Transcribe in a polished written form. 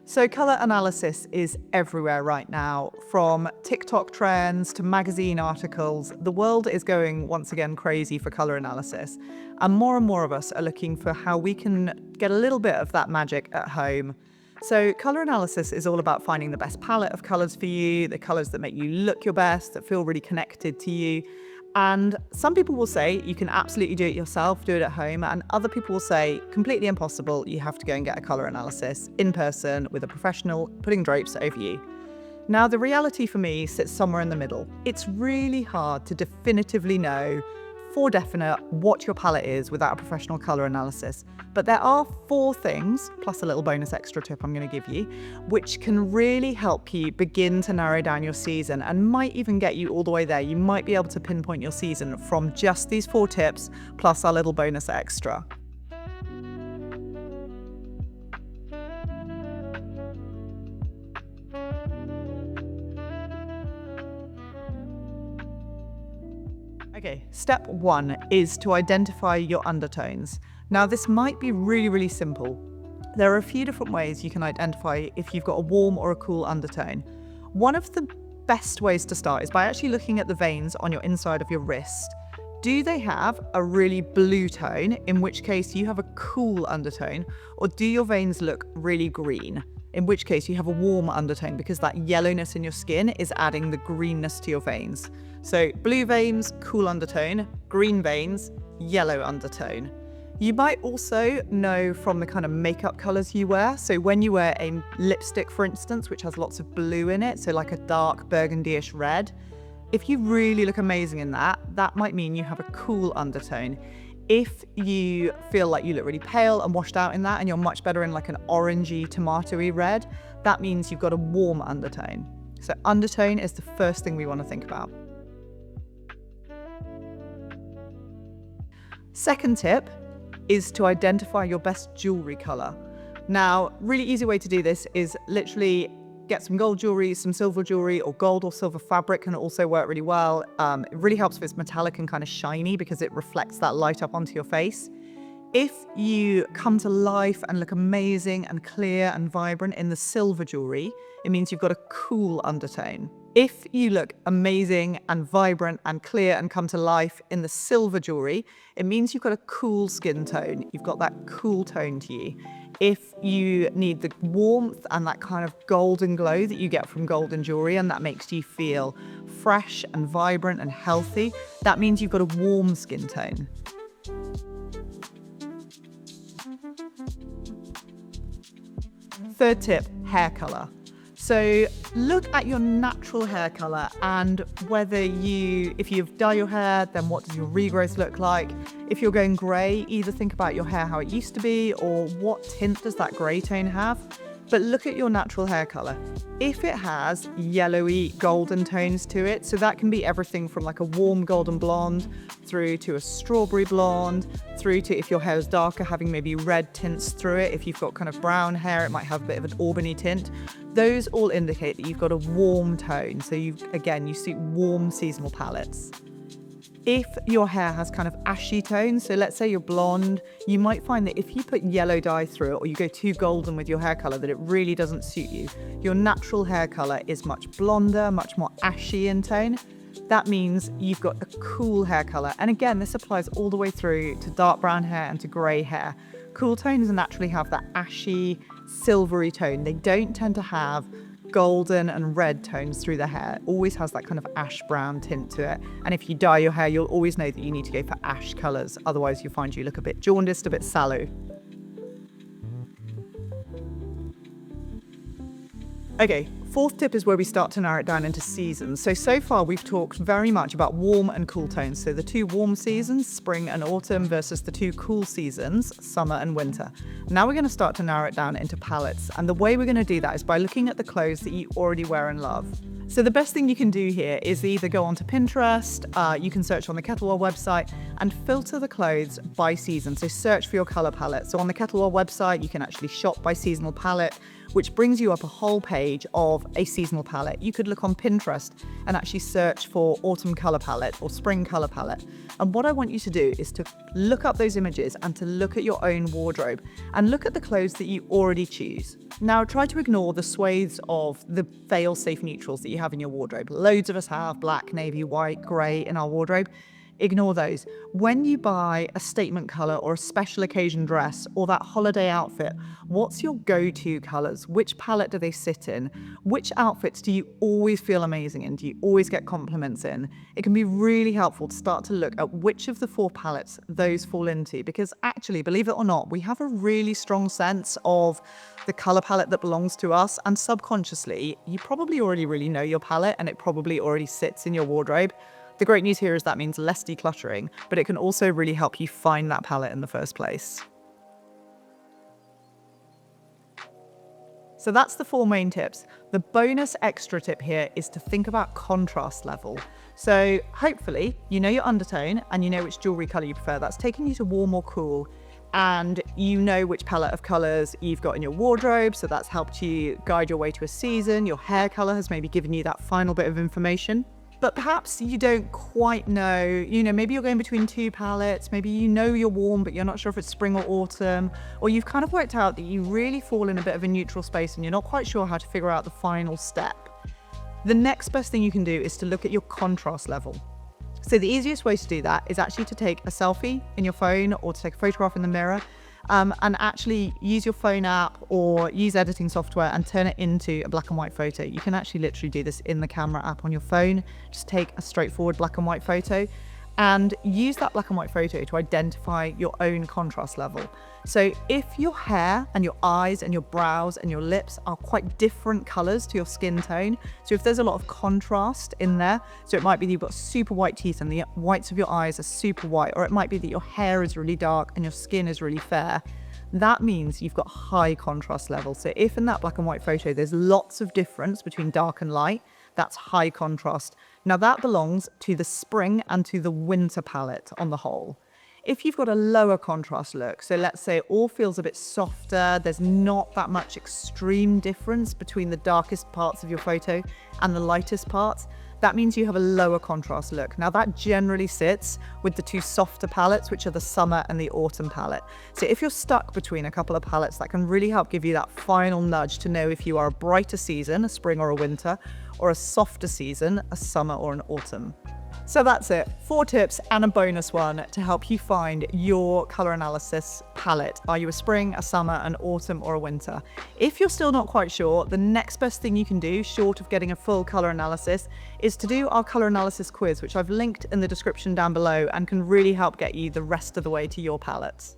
So colour analysis is everywhere right now, from TikTok trends to magazine articles. The world is going once again crazy for colour analysis, and more of us are looking for how we can get a little bit of that magic at home. So colour analysis is all about finding the best palette of colours for you, the colours that make you look your best, that feel really connected to you. And some people will say you can absolutely do it yourself, do it at home, and other people will say completely impossible, you have to go and get a colour analysis in person with a professional putting drapes over you. Now, the reality for me sits somewhere in the middle. It's really hard to definitively know for definite what your palette is without a professional colour analysis. But there are 4 things, plus a little bonus extra tip I'm going to give you, which can really help you begin to narrow down your season and might even get you all the way there. You might be able to pinpoint your season from just these 4 tips, plus our little bonus extra. Okay, step 1 is to identify your undertones. Now, this might be really simple. There are a few different ways you can identify if you've got a warm or a cool undertone. One of the best ways to start is by actually looking at the veins on your inside of your wrist. Do they have a really blue tone, in which case you have a cool undertone, or do your veins look really green? In which case you have a warm undertone, because that yellowness in your skin is adding the greenness to your veins. So blue veins, cool undertone, green veins, yellow undertone. You might also know from the kind of makeup colours you wear. So when you wear a lipstick, for instance, which has lots of blue in it, so like a dark burgundy-ish red, if you really look amazing in that, that might mean you have a cool undertone. If you feel like you look really pale and washed out in that and you're much better in like an orangey, tomatoey red, that means you've got a warm undertone. So undertone is the first thing we want to think about. Second tip is to identify your best jewellery colour. Now, really easy way to do this is literally get some gold jewellery, some silver jewellery, or gold or silver fabric can also work really well. It really helps if it's metallic and kind of shiny because it reflects that light up onto your face. If you come to life and look amazing and clear and vibrant in the silver jewellery, it means you've got a cool undertone. If you look amazing and vibrant and clear and come to life in the silver jewellery, it means you've got a cool skin tone. You've got that cool tone to you. If you need the warmth and that kind of golden glow that you get from golden jewellery and that makes you feel fresh and vibrant and healthy, that means you've got a warm skin tone. Third tip, hair colour. So look at your natural hair colour and if you've dye your hair, then what does your regrowth look like? If you're going grey, either think about your hair how it used to be or what tint does that grey tone have. But look at your natural hair colour. If it has yellowy golden tones to it, so that can be everything from like a warm golden blonde through to a strawberry blonde, through to, if your hair is darker, having maybe red tints through it. If you've got kind of brown hair, it might have a bit of an auburney tint. Those all indicate that you've got a warm tone. So you suit warm seasonal palettes. If your hair has kind of ashy tones, so let's say you're blonde, you might find that if you put yellow dye through it or you go too golden with your hair colour, that it really doesn't suit you. Your natural hair colour is much blonder, much more ashy in tone. That means you've got a cool hair colour. And again, this applies all the way through to dark brown hair and to grey hair. Cool tones naturally have that ashy, silvery tone. They don't tend to have golden and red tones through the hair. It always has that kind of ash brown tint to it. And if you dye your hair, you'll always know that you need to go for ash colours. Otherwise, you'll find you look a bit jaundiced, a bit sallow. Okay, fourth tip is where we start to narrow it down into seasons. So far we've talked very much about warm and cool tones. So the 2 warm seasons, spring and autumn, versus the 2 cool seasons, summer and winter. Now we're going to start to narrow it down into palettes. And the way we're going to do that is by looking at the clothes that you already wear and love. So the best thing you can do here is either go onto Pinterest, you can search on the Kettlewell website and filter the clothes by season. So search for your colour palette. So on the Kettlewell website, you can actually shop by seasonal palette, which brings you up a whole page of of a seasonal palette. You could look on Pinterest and actually search for autumn color palette or spring color palette. And what I want you to do is to look up those images and to look at your own wardrobe and look at the clothes that you already choose. Now, try to ignore the swathes of the fail-safe neutrals that you have in your wardrobe. Loads of us have black, navy, white, grey in our wardrobe. Ignore those. When you buy a statement color or a special occasion dress or that holiday outfit, what's your go-to colors? Which palette do they sit in? Which outfits do you always feel amazing in? Do you always get compliments in? It can be really helpful to start to look at which of the 4 palettes those fall into, because actually, believe it or not, we have a really strong sense of the color palette that belongs to us, and subconsciously, you probably already really know your palette and it probably already sits in your wardrobe. The great news here is that means less decluttering, but it can also really help you find that palette in the first place. So that's the 4 main tips. The bonus extra tip here is to think about contrast level. So hopefully you know your undertone and you know which jewelry color you prefer. That's taking you to warm or cool. And you know which palette of colors you've got in your wardrobe. So that's helped you guide your way to a season. Your hair color has maybe given you that final bit of information. But perhaps you don't quite know, maybe you're going between 2 palettes, maybe you know you're warm, but you're not sure if it's spring or autumn, or you've kind of worked out that you really fall in a bit of a neutral space and you're not quite sure how to figure out the final step. The next best thing you can do is to look at your contrast level. So the easiest way to do that is actually to take a selfie in your phone or to take a photograph in the mirror. And actually use your phone app or use editing software and turn it into a black and white photo. You can actually literally do this in the camera app on your phone. Just take a straightforward black and white photo and use that black and white photo to identify your own contrast level. So if your hair and your eyes and your brows and your lips are quite different colors to your skin tone, so if there's a lot of contrast in there, so it might be that you've got super white teeth and the whites of your eyes are super white, or it might be that your hair is really dark and your skin is really fair, that means you've got high contrast level. So if in that black and white photo there's lots of difference between dark and light, that's high contrast. Now that belongs to the spring and to the winter palette on the whole. If you've got a lower contrast look, so let's say it all feels a bit softer, there's not that much extreme difference between the darkest parts of your photo and the lightest parts, that means you have a lower contrast look. Now that generally sits with the 2 softer palettes, which are the summer and the autumn palette. So if you're stuck between a couple of palettes, that can really help give you that final nudge to know if you are a brighter season, a spring or a winter, or a softer season, a summer or an autumn. So that's it, 4 tips and a bonus one to help you find your color analysis palette. Are you a spring, a summer, an autumn, or a winter? If you're still not quite sure, the next best thing you can do, short of getting a full color analysis, is to do our color analysis quiz, which I've linked in the description down below and can really help get you the rest of the way to your palettes.